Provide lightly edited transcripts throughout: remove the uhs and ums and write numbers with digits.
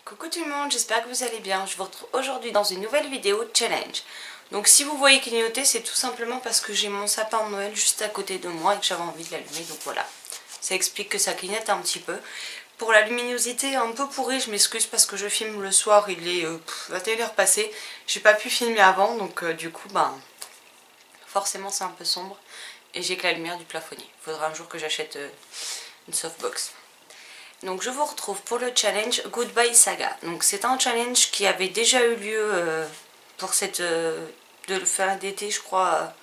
Coucou tout le monde, j'espère que vous allez bien. Je vous retrouve aujourd'hui dans une nouvelle vidéo challenge. Donc si vous voyez clignoter, c'est tout simplement parce que j'ai mon sapin de Noël juste à côté de moi et que j'avais envie de l'allumer. Donc voilà, ça explique que ça clignote un petit peu. Pour la luminosité un peu pourrie, je m'excuse parce que je filme le soir, il est 21h passé. J'ai pas pu filmer avant, donc du coup, forcément c'est un peu sombre. Et j'ai que la lumière du plafonnier. Il faudra un jour que j'achète une softbox. Donc je vous retrouve pour le challenge Goodbye Saga. Donc c'est un challenge qui avait déjà eu lieu pour cette de fin d'été, je crois,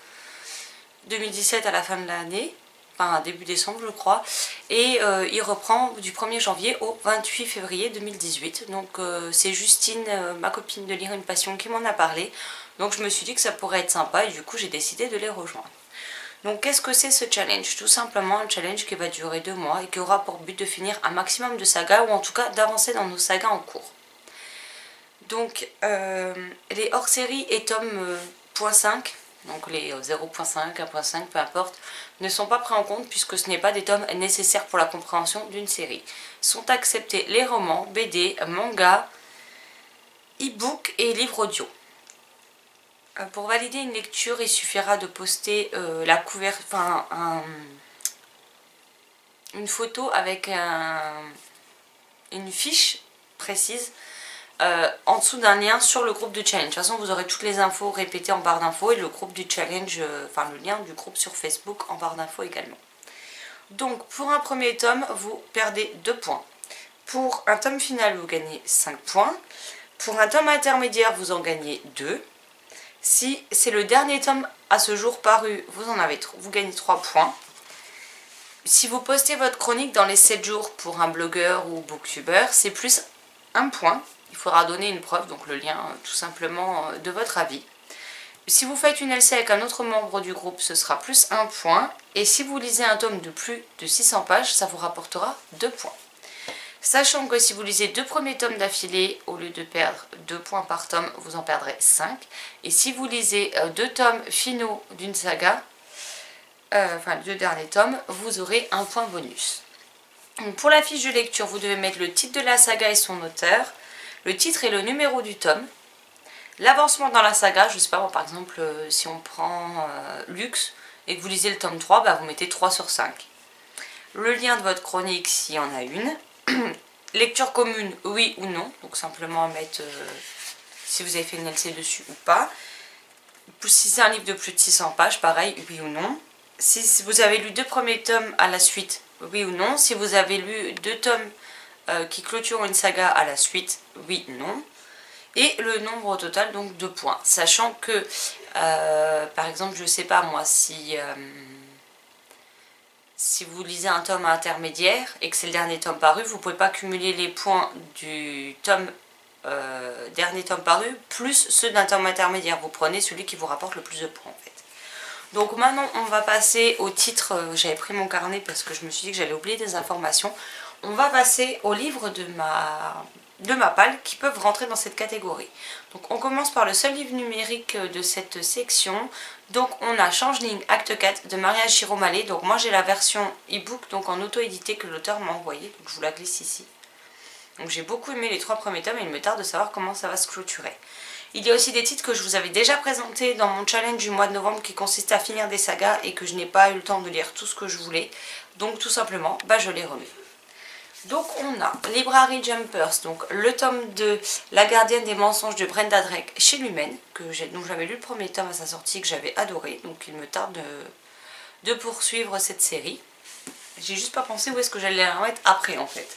2017 à la fin de l'année, enfin début décembre je crois, et il reprend du 1er janvier au 28 février 2018. Donc c'est Justine, ma copine de Lire une Passion, qui m'en a parlé. Donc je me suis dit que ça pourrait être sympa et du coup j'ai décidé de les rejoindre. Donc qu'est-ce que c'est ce challenge? Tout simplement un challenge qui va durer 2 mois et qui aura pour but de finir un maximum de sagas, ou en tout cas d'avancer dans nos sagas en cours. Donc les hors-séries et tomes .5, donc les 0.5, 1.5, peu importe, ne sont pas pris en compte puisque ce n'est pas des tomes nécessaires pour la compréhension d'une série. Sont acceptés les romans, BD, mangas, e-book et livres audio. Pour valider une lecture, il suffira de poster la couverture, une photo avec une fiche précise en dessous d'un lien sur le groupe du challenge. De toute façon, vous aurez toutes les infos répétées en barre d'infos et le groupe du challenge, le lien du groupe sur Facebook en barre d'infos également. Donc, pour un premier tome, vous perdez 2 points. Pour un tome final, vous gagnez 5 points. Pour un tome intermédiaire, vous en gagnez 2. Si c'est le dernier tome à ce jour paru, vous gagnez 3 points. Si vous postez votre chronique dans les 7 jours pour un blogueur ou booktuber, c'est plus 1 point. Il faudra donner une preuve, donc le lien tout simplement de votre avis. Si vous faites une LC avec un autre membre du groupe, ce sera plus 1 point. Et si vous lisez un tome de plus de 600 pages, ça vous rapportera 2 points. Sachant que si vous lisez 2 premiers tomes d'affilée, au lieu de perdre 2 points par tome, vous en perdrez 5. Et si vous lisez 2 tomes finaux d'une saga, les 2 derniers tomes, vous aurez 1 point bonus. Donc pour la fiche de lecture, vous devez mettre le titre de la saga et son auteur, le titre et le numéro du tome, l'avancement dans la saga, je sais pas, par exemple, si on prend Luxe et que vous lisez le tome 3, vous mettez 3 sur 5. Le lien de votre chronique s'il y en a une. Lecture commune, oui ou non, donc simplement mettre si vous avez fait une LC dessus ou pas. Si c'est un livre de plus de 600 pages, pareil, oui ou non. Si vous avez lu 2 premiers tomes à la suite, oui ou non. Si vous avez lu 2 tomes qui clôturent une saga à la suite, oui ou non. Et le nombre au total, donc 2 points. Sachant que, par exemple, je sais pas moi, si vous lisez un tome intermédiaire et que c'est le dernier tome paru, vous ne pouvez pas cumuler les points du dernier tome paru plus ceux d'un tome intermédiaire. Vous prenez celui qui vous rapporte le plus de points en fait. Donc maintenant on va passer au titre. J'avais pris mon carnet parce que je me suis dit que j'allais oublier des informations. On va passer aux livres de ma palle qui peuvent rentrer dans cette catégorie. Donc on commence par le seul livre numérique de cette section. Donc on a Changeling Acte 4 de Maria Chiromale. Donc moi j'ai la version e-book, donc en auto-édité, que l'auteur m'a envoyée. Donc je vous la glisse ici. Donc j'ai beaucoup aimé les 3 premiers tomes et il me tarde de savoir comment ça va se clôturer. Il y a aussi des titres que je vous avais déjà présentés dans mon challenge du mois de novembre qui consiste à finir des sagas et que je n'ai pas eu le temps de lire tout ce que je voulais. Donc tout simplement, je les remets. Donc on a Library Jumpers, donc le tome de La gardienne des mensonges de Brenda Drake chez Lumen, dont j'avais lu le premier tome à sa sortie, que j'avais adoré, donc il me tarde de poursuivre cette série. J'ai juste pas pensé où est-ce que j'allais la remettre après en fait.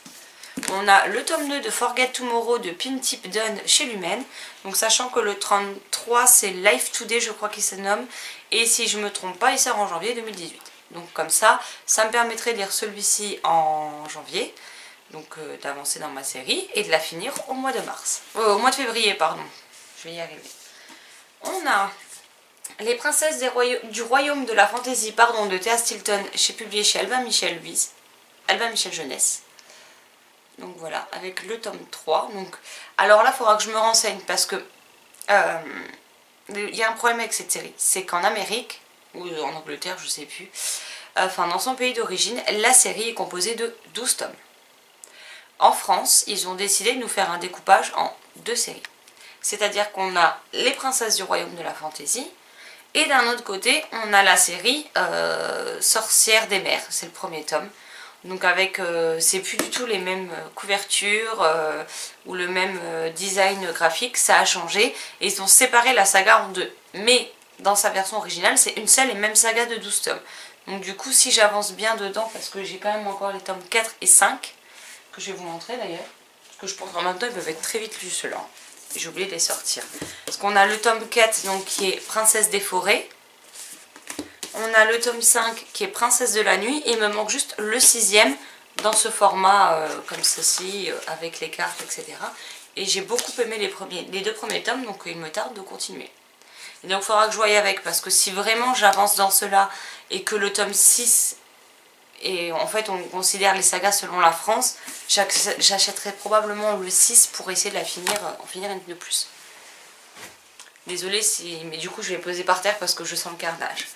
On a le tome 2 de Forget Tomorrow de Pin-Tip Dunn chez Lumen, donc sachant que le 33 c'est Life Today je crois qu'il se nomme, et si je me trompe pas il sort en janvier 2018. Donc comme ça me permettrait de lire celui-ci en janvier. Donc d'avancer dans ma série et de la finir au mois de février, pardon. Je vais y arriver. On a Les princesses du royaume de la fantaisie, de Thea Stilton, publié chez Albin Michel Jeunesse. Donc voilà, avec le tome 3. Donc, alors là, il faudra que je me renseigne parce que il y a un problème avec cette série. C'est qu'en Amérique, ou en Angleterre, je sais plus, dans son pays d'origine, la série est composée de 12 tomes. en France, ils ont décidé de nous faire un découpage en 2 séries. C'est-à-dire qu'on a les princesses du royaume de la fantaisie, et d'un autre côté, on a la série Sorcières des mers, c'est le premier tome. Donc avec, c'est plus du tout les mêmes couvertures ou le même design graphique, ça a changé. Et ils ont séparé la saga en 2. Mais dans sa version originale, c'est une seule et même saga de 12 tomes. Donc du coup, si j'avance bien dedans, parce que j'ai quand même encore les tomes 4 et 5, que je vais vous montrer d'ailleurs, parce que je pense qu'en même temps, ils peuvent être très vite lus ceux-là. J'ai oublié de les sortir. Parce qu'on a le tome 4 donc, qui est Princesse des forêts. On a le tome 5 qui est Princesse de la nuit. Et il me manque juste le 6e dans ce format comme ceci, avec les cartes, etc. Et j'ai beaucoup aimé les 2 premiers tomes, donc il me tarde de continuer. Et donc il faudra que je voie avec, parce que si vraiment j'avance dans cela et que le tome 6, et en fait on considère les sagas selon la France, j'achèterai probablement le 6 pour essayer de la finir, en finir une de plus. Désolée, mais du coup je vais poser par terre parce que je sens le carnage.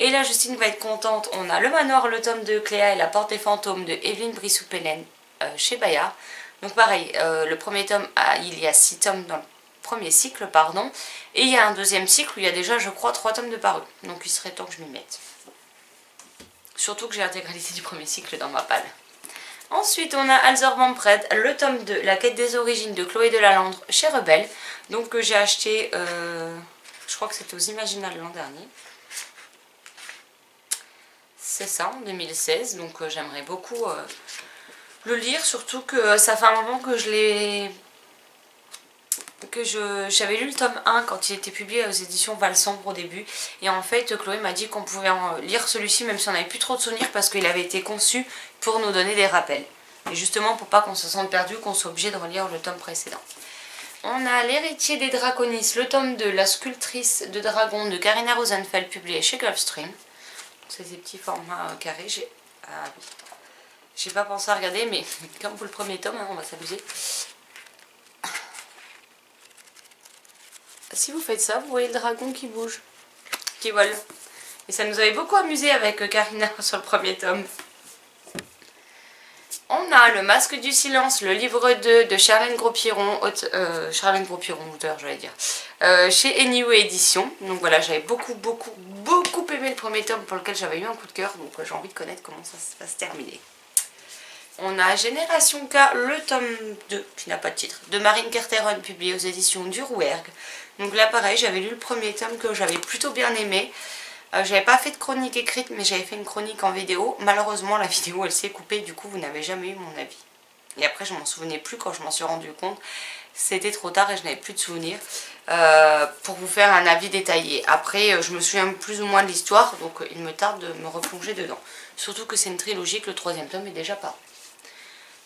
Et là Justine va être contente, on a Le Manoir, le tome de Cléa et La Porte des Fantômes de Evelyne Brissou-Pellen chez Bayard. Donc pareil, le premier tome, il y a 6 tomes dans le premier cycle, pardon, et il y a un deuxième cycle où il y a déjà, je crois, 3 tomes de parus. Donc il serait temps que je m'y mette. Surtout que j'ai l'intégralité du premier cycle dans ma palle. Ensuite, on a Alzor Manfred, le tome 2, La quête des origines de Chloé Delalande chez Rebelle. Donc que j'ai acheté, je crois que c'était aux Imaginales l'an dernier. C'est ça, en 2016, donc j'aimerais beaucoup le lire, surtout que ça fait un moment que je l'ai... J'avais lu le tome 1 quand il était publié aux éditions Valsambre au début, et en fait Chloé m'a dit qu'on pouvait lire celui-ci même si on n'avait plus trop de souvenirs parce qu'il avait été conçu pour nous donner des rappels. Et justement pour pas qu'on se sente perdu, qu'on soit obligé de relire le tome précédent. On a L'héritier des Draconis, le tome 2, La sculptrice de dragon de Karina Rosenfeld, publié chez Gulfstream. C'est des petits formats carrés. J'ai pas pensé à regarder, mais comme pour le premier tome, hein, on va s'amuser. Si vous faites ça, vous voyez le dragon qui bouge, qui vole. Et ça nous avait beaucoup amusé avec Karina sur le premier tome. On a Le Masque du Silence, le livre 2 de Charlène Gros-Piron, auteur, j'allais dire, chez Anyway Édition. Donc voilà, j'avais beaucoup aimé le premier tome pour lequel j'avais eu un coup de cœur, donc j'ai envie de connaître comment ça va se terminer. On a Génération K, le tome 2, qui n'a pas de titre, de Marine Kerteron, publié aux éditions du Rouergue. Donc là pareil, j'avais lu le premier tome que j'avais plutôt bien aimé. J'avais pas fait de chronique écrite, mais j'avais fait une chronique en vidéo. Malheureusement, la vidéo, elle s'est coupée, du coup, vous n'avez jamais eu mon avis. Et après, je m'en souvenais plus quand je m'en suis rendu compte. C'était trop tard et je n'avais plus de souvenirs pour vous faire un avis détaillé. Après, je me souviens plus ou moins de l'histoire, donc il me tarde de me replonger dedans. Surtout que c'est une trilogie, que le 3e tome est déjà paru.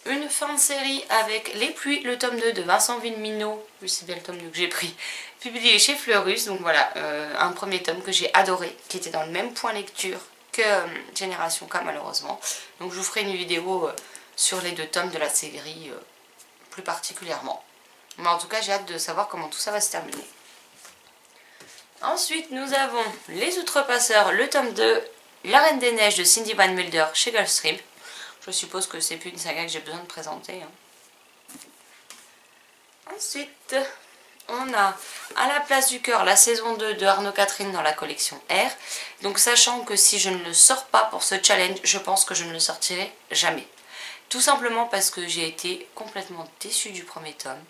Une fin de série avec Les Pluies, le tome 2 de Vincent Villeminot, c'est bien le tome 2 que j'ai pris, publié chez Fleurus. Donc voilà, un premier tome que j'ai adoré, qui était dans le même point lecture que Génération K malheureusement. Donc je vous ferai une vidéo sur les 2 tomes de la série plus particulièrement. Mais en tout cas j'ai hâte de savoir comment tout ça va se terminer. Ensuite nous avons Les Outrepasseurs, le tome 2, La Reine des Neiges de Cindy Van Mulder chez Gulfstream. Je suppose que c'est plus une saga que j'ai besoin de présenter. Ensuite, on a À la place du cœur, la saison 2 de Arnaud Catherine dans la collection R. Donc sachant que si je ne le sors pas pour ce challenge, je pense que je ne le sortirai jamais. Tout simplement parce que j'ai été complètement déçue du premier tome.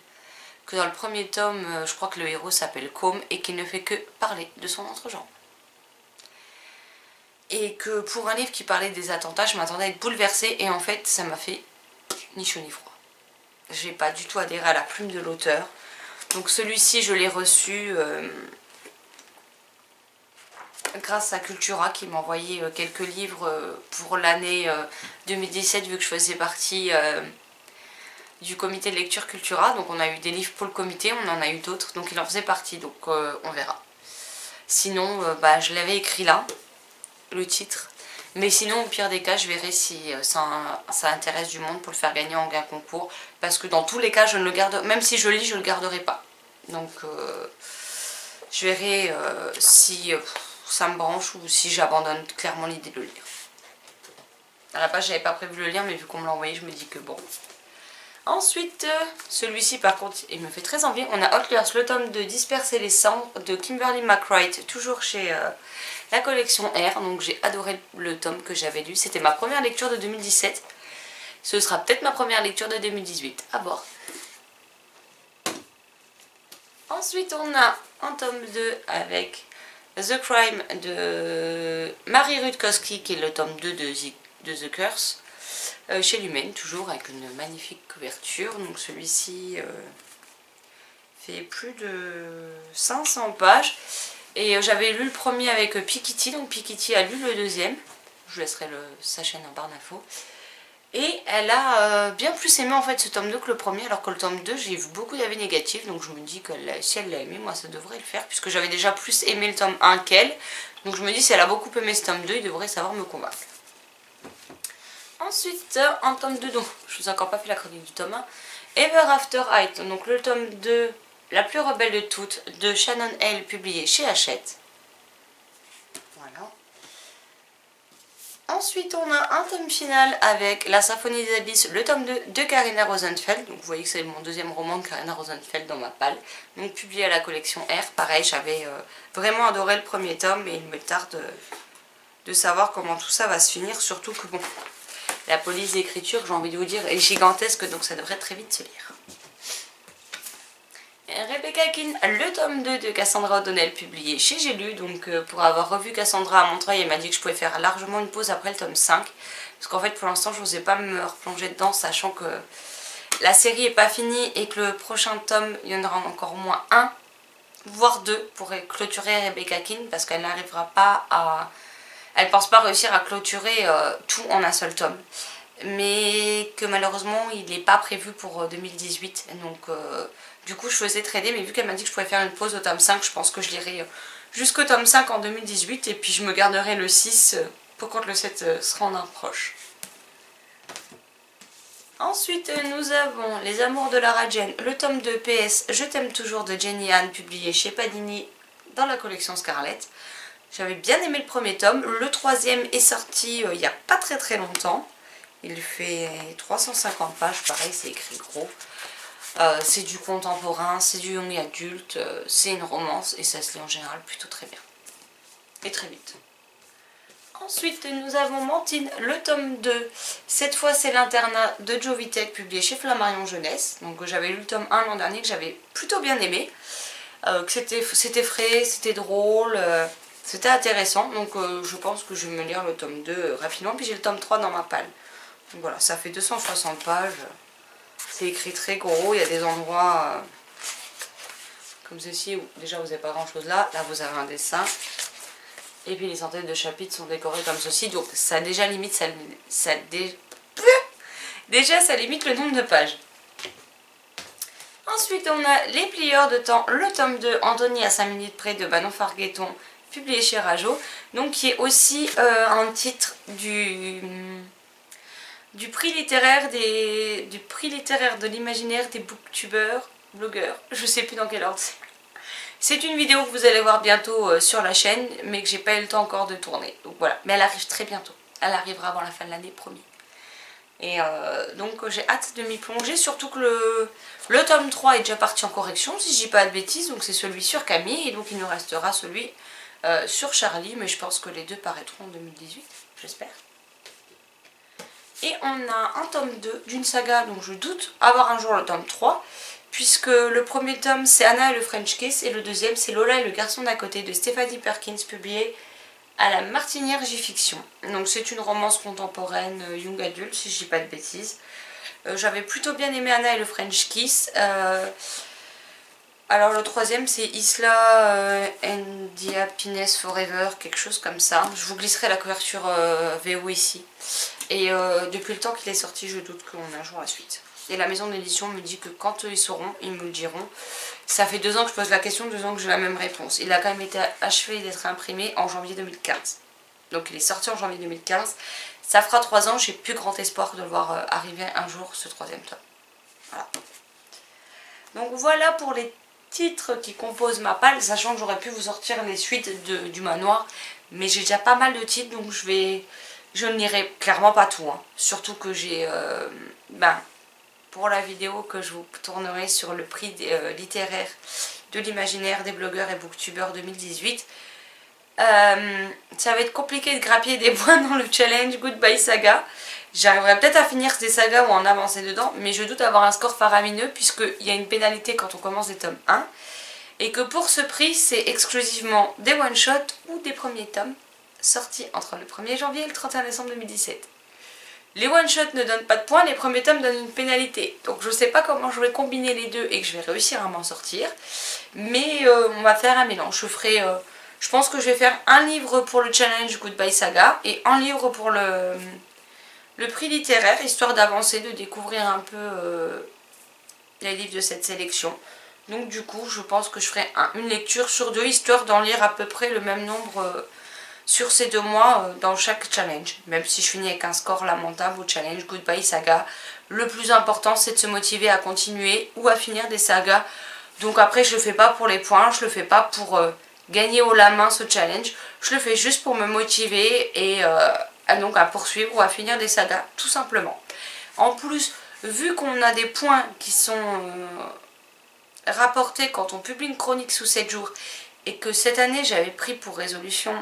Que dans le premier tome, je crois que le héros s'appelle Com et qu'il ne fait que parler de son entrejambe. Et que pour un livre qui parlait des attentats, je m'attendais à être bouleversée et en fait ça m'a fait ni chaud ni froid. J'ai pas du tout adhéré à la plume de l'auteur. Donc celui-ci je l'ai reçu grâce à Cultura qui m'a envoyé quelques livres pour l'année 2017 vu que je faisais partie du comité de lecture Cultura. Donc on a eu des livres pour le comité, on en a eu d'autres, donc il en faisait partie, donc on verra. Sinon je l'avais écrit là, le titre, mais sinon au pire des cas je verrai si ça intéresse du monde pour le faire gagner en gain concours, parce que dans tous les cas je ne le garde, même si je lis je ne le garderai pas, donc je verrai si ça me branche ou si j'abandonne clairement l'idée de le lire. À la base j'avais pas prévu de le lire, mais vu qu'on me l'a envoyé je me dis que bon. Ensuite, celui-ci par contre, il me fait très envie. On a Outlast, le tome de Disperser les cendres de Kimberly McWright, toujours chez la collection R. Donc j'ai adoré le tome que j'avais lu. C'était ma première lecture de 2017. Ce sera peut-être ma première lecture de 2018. À voir. Ensuite, on a un tome 2 avec The Crime de Marie Rutkowski, qui est le tome 2 de The Curse. Chez Lumen, toujours avec une magnifique couverture. Donc celui-ci fait plus de 500 pages. Et j'avais lu le premier avec Pikitty, donc Pikitty a lu le deuxième. Je vous laisserai sa chaîne en barre d'infos. Et elle a bien plus aimé en fait ce tome 2 que le premier, alors que le tome 2 j'ai vu beaucoup d'avis négatifs. Donc je me dis que si elle l'a aimé, moi ça devrait le faire, puisque j'avais déjà plus aimé le tome 1 qu'elle. Donc je me dis si elle a beaucoup aimé ce tome 2, il devrait savoir me convaincre. Ensuite, en tome 2, donc je vous ai encore pas fait la chronique du tome 1, Ever After Height, donc le tome 2, la plus rebelle de toutes, de Shannon Hale, publié chez Hachette. Voilà. Ensuite, on a un tome final avec La Symphonie des Abysses, le tome 2 de Karina Rosenfeld. Donc vous voyez que c'est mon deuxième roman de Karina Rosenfeld dans ma palle. Donc publié à la collection R. Pareil, j'avais vraiment adoré le premier tome et il me tarde de savoir comment tout ça va se finir, surtout que bon... La police d'écriture, j'ai envie de vous dire, est gigantesque, donc ça devrait très vite se lire. Rebecca Keane, le tome 2 de Cassandra O'Donnell, publié chez J'ai lu. Donc pour avoir revu Cassandra à Montreuil, elle m'a dit que je pouvais faire largement une pause après le tome 5. Parce qu'en fait, pour l'instant, je n'osais pas me replonger dedans, sachant que la série n'est pas finie et que le prochain tome, il y en aura encore au moins un, voire deux, pour clôturer Rebecca Keane, parce qu'elle n'arrivera pas à... Elle pense pas réussir à clôturer tout en un seul tome. Mais que malheureusement il n'est pas prévu pour 2018. Donc du coup je faisais trader, mais vu qu'elle m'a dit que je pouvais faire une pause au tome 5, je pense que je lirai jusqu'au tome 5 en 2018. Et puis je me garderai le 6 pour quand le 7 sera en approche. Ensuite nous avons Les Amours de Lara Jane, le tome 2 PS Je t'aime toujours de Jenny Han, publié chez Panini dans la collection Scarlett. J'avais bien aimé le premier tome. Le troisième est sorti il n'y a pas très longtemps. Il fait 350 pages, pareil, c'est écrit gros. C'est du contemporain, c'est du young adulte, c'est une romance et ça se lit en général plutôt très bien. Et très vite. Ensuite, nous avons Mantine, le tome 2. Cette fois, c'est l'internat de Joe Vitek, publié chez Flammarion Jeunesse. Donc j'avais lu le tome 1 l'an dernier que j'avais plutôt bien aimé. C'était frais, c'était drôle... C'était intéressant, donc je pense que je vais me lire le tome 2 rapidement, puis j'ai le tome 3 dans ma palle. Donc voilà, ça fait 260 pages, c'est écrit très gros, il y a des endroits comme ceci où déjà vous n'avez pas grand chose là vous avez un dessin, et puis les centaines de chapitres sont décorés comme ceci, donc ça déjà limite, déjà ça limite le nombre de pages. Ensuite on a Les Plieurs de temps, le tome 2, Anthony à 5 minutes près de Manon Fargueton, publié chez Rajo, donc qui est aussi un titre du prix littéraire de l'imaginaire des booktubeurs, blogueurs, je sais plus dans quel ordre c'est. C'est une vidéo que vous allez voir bientôt sur la chaîne, mais que j'ai pas eu le temps encore de tourner. Donc voilà, mais elle arrive très bientôt. Elle arrivera avant la fin de l'année, promis. Et donc j'ai hâte de m'y plonger, surtout que le tome 3 est déjà parti en correction, si je dis pas de bêtises, donc c'est celui sur Camille, et donc il nous restera celui sur Charlie, mais je pense que les deux paraîtront en 2018, j'espère. Et on a un tome 2 d'une saga, donc je doute avoir un jour le tome 3, puisque le premier tome c'est Anna et le French Kiss, et le deuxième c'est Lola et le garçon d'à côté de Stephanie Perkins, publié à la Martinière J-Fiction. Donc c'est une romance contemporaine young adulte, si je dis pas de bêtises. J'avais plutôt bien aimé Anna et le French Kiss. Alors le troisième c'est Isla and the Happiness Forever, quelque chose comme ça. Je vous glisserai la couverture VO ici. Et depuis le temps qu'il est sorti, je doute qu'on a un jour la suite. Et la maison d'édition me dit que quand ils sauront, ils me le diront. Ça fait 2 ans que je pose la question, 2 ans que j'ai la même réponse. Il a quand même été achevé d'être imprimé en janvier 2015. Donc il est sorti en janvier 2015. Ça fera 3 ans, j'ai plus grand espoir de le voir arriver un jour ce 3e tome. Voilà. Donc voilà pour les titres qui composent ma palle, sachant que j'aurais pu vous sortir les suites du manoir. Mais j'ai déjà pas mal de titres, donc je ne lirai clairement pas tout. Hein. Surtout que j'ai... pour la vidéo que je vous tournerai sur le prix littéraire de l'imaginaire des blogueurs et booktubeurs 2018. Ça va être compliqué de grappiller des points dans le challenge Goodbye Saga. J'arriverai peut-être à finir des sagas ou en avancer dedans, mais je doute avoir un score faramineux puisqu'il y a une pénalité quand on commence des tomes 1. Et que pour ce prix, c'est exclusivement des one-shots ou des premiers tomes sortis entre le 1er janvier et le 31 décembre 2017. Les one-shots ne donnent pas de points, les premiers tomes donnent une pénalité. Donc je ne sais pas comment je vais combiner les deux et que je vais réussir à m'en sortir. Mais on va faire un mélange. Je pense que je vais faire un livre pour le challenge Goodbye Saga et un livre pour le prix littéraire, histoire d'avancer, de découvrir un peu les livres de cette sélection. Donc du coup, je pense que je ferai une lecture sur 2, histoire d'en lire à peu près le même nombre sur ces 2 mois dans chaque challenge. Même si je finis avec un score lamentable au challenge Goodbye Saga, le plus important c'est de se motiver à continuer ou à finir des sagas. Donc après, je le fais pas pour les points, je le fais pas pour gagner haut la main ce challenge. Je le fais juste pour me motiver et donc à poursuivre ou à finir des sagas, tout simplement. En plus, vu qu'on a des points qui sont rapportés quand on publie une chronique sous 7 jours, et que cette année j'avais pris pour résolution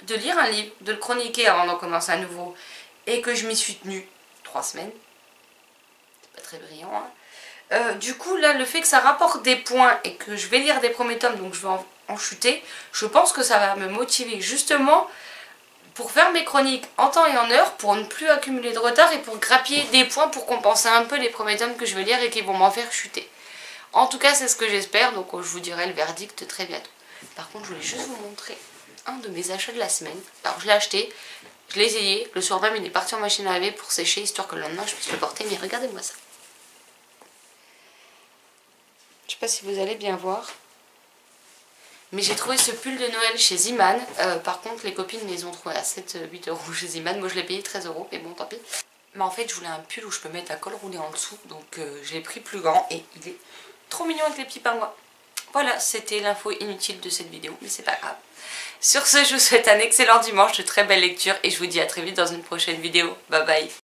de lire un livre, de le chroniquer avant d'en commencer un nouveau, et que je m'y suis tenue 3 semaines, c'est pas très brillant, hein. Du coup là, le fait que ça rapporte des points et que je vais lire des premiers tomes, donc je vais en chuter, je pense que ça va me motiver justement pour faire mes chroniques en temps et en heure, pour ne plus accumuler de retard et pour grappiller des points pour compenser un peu les premiers tomes que je vais lire et qui vont m'en faire chuter. En tout cas, c'est ce que j'espère, donc je vous dirai le verdict très bientôt. Par contre, je voulais juste vous montrer un de mes achats de la semaine. Alors, je l'ai acheté, je l'ai essayé, le soir même il est parti en machine à laver pour sécher, histoire que le lendemain je puisse le porter, mais regardez-moi ça. Je sais pas si vous allez bien voir. Mais j'ai trouvé ce pull de Noël chez Ziman. Par contre, les copines les ont trouvés à 7-8 € chez Ziman. Moi, je l'ai payé 13 €, mais bon, tant pis. Mais en fait, je voulais un pull où je peux mettre un col roulé en dessous. Donc, je l'ai pris plus grand et il est trop mignon avec les petits pingouins. Voilà, c'était l'info inutile de cette vidéo, mais c'est pas grave. Sur ce, je vous souhaite un excellent dimanche, de très belles lectures et je vous dis à très vite dans une prochaine vidéo. Bye bye.